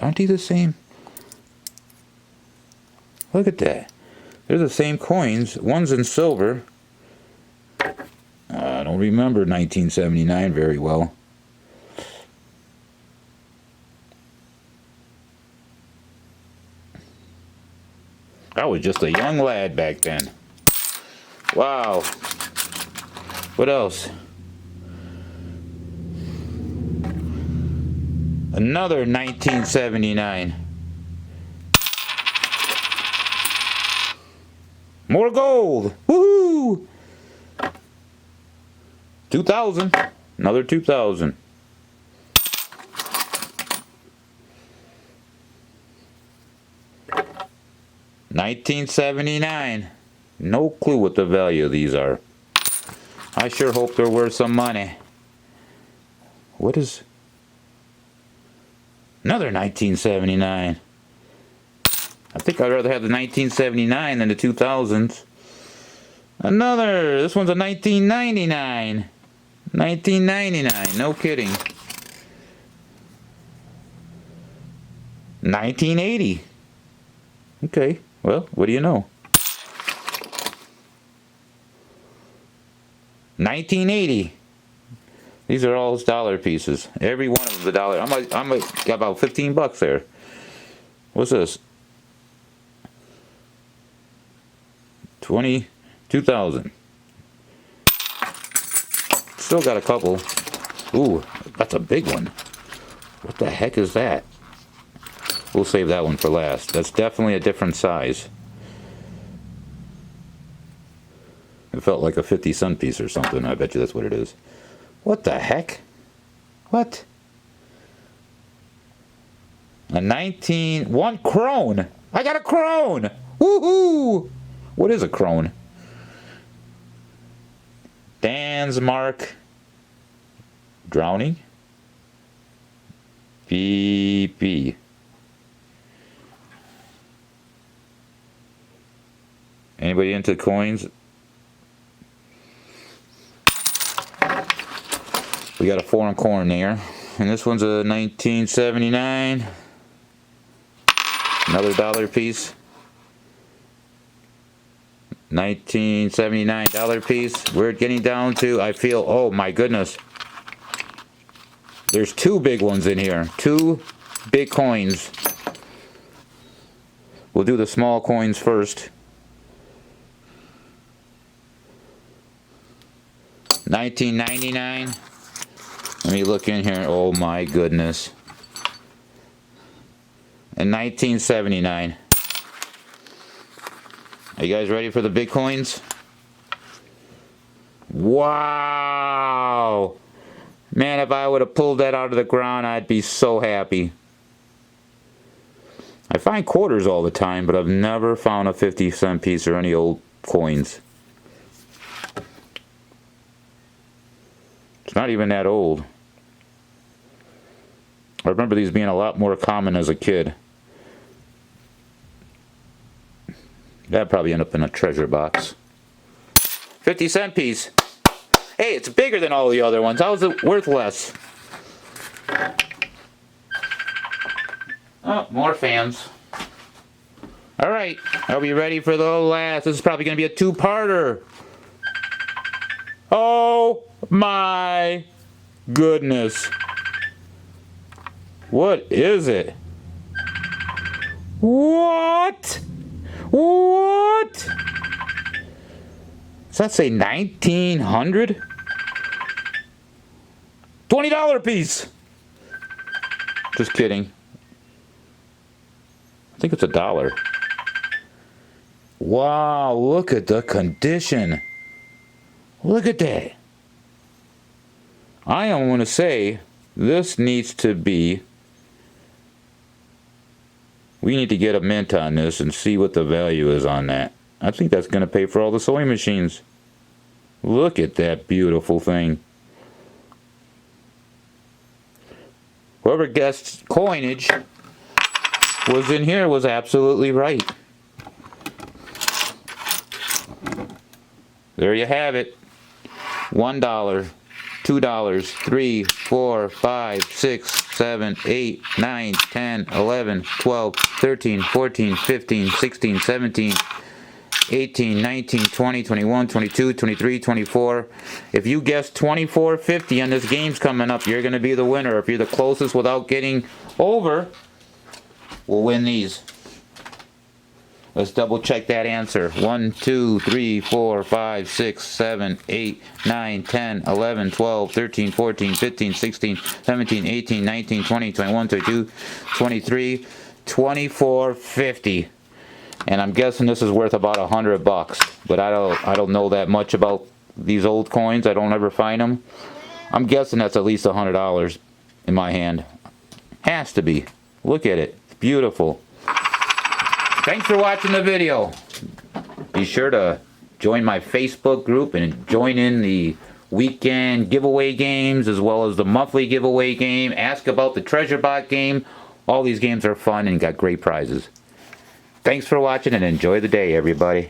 Aren't these the same? Look at that. They're the same coins. One's in silver. I don't remember 1979 very well. I was just a young lad back then. Wow. What else? Another 1979. More gold. Woohoo! 2000. Another 2000. $19.79. No clue what the value of these are. I sure hope they're worth some money. What is... Another 1979. I think I'd rather have the 1979 than the 2000s. Another. This one's a 1999. 1999. No kidding. 1980. Okay. Well, what do you know? 1980. These are all dollar pieces. Every one of them's a dollar. I might got about 15 bucks there. What's this? 2000. Still got a couple. Ooh, that's a big one. What the heck is that? We'll save that one for last. That's definitely a different size. It felt like a 50-cent piece or something. I bet you that's what it is. What the heck? What? A 1 krone. I got a krone. Woohoo! What is a krone? Danmark. Drowning. BP. Anybody into coins? We got a foreign corn there. And this one's a 1979. Another dollar piece. 1979 dollar piece. We're getting down to, I feel, oh my goodness. There's two big ones in here. Two big coins. We'll do the small coins first. 1999. Let me look in here. Oh my goodness. And 1979. Are you guys ready for the big coins? Wow! Man, if I would have pulled that out of the ground, I'd be so happy. I find quarters all the time, but I've never found a 50-cent piece or any old coins. It's not even that old. I remember these being a lot more common as a kid. That'd probably end up in a treasure box. 50-cent piece. Hey, it's bigger than all the other ones. How is it worth less? Oh, more fans. Alright, are we ready for the last? This is probably going to be a two-parter. Oh my goodness. What is it? What? What? Does that say 1900? $20 piece. Just kidding. I think it's $1. Wow, look at the condition. Look at that. I am going to say this needs to be... We need to get a mint on this and see what the value is on that. I think that's going to pay for all the sewing machines. Look at that beautiful thing. Whoever guessed coinage was in here was absolutely right. There you have it. $1, $2, $3, $4, $5, $6, 7, 8, 9, 10, 11, 12, 13, 14, 15, 16, 17, 18, 19, 20, 21, 22, 23, 24. If you guess 24.50 on this game's coming up, you're going to be the winner. If you're the closest without getting over, we'll win these. Let's double check that answer. 1, 2, 3, 4, 5, 6, 7, 8, 9, 10, 11, 12, 13, 14, 15, 16, 17, 18, 19, 20, 21, 22, 23, 24.50. And I'm guessing this is worth about $100, but I don't know that much about these old coins. I don't ever find them. I'm guessing that's at least $100 in my hand. Has to be. Look at it. It's beautiful. Thanks for watching the video. Be sure to join my Facebook group and join in the weekend giveaway games as well as the monthly giveaway game. Ask about the Treasure Bot game. All these games are fun and got great prizes. Thanks for watching and enjoy the day, everybody.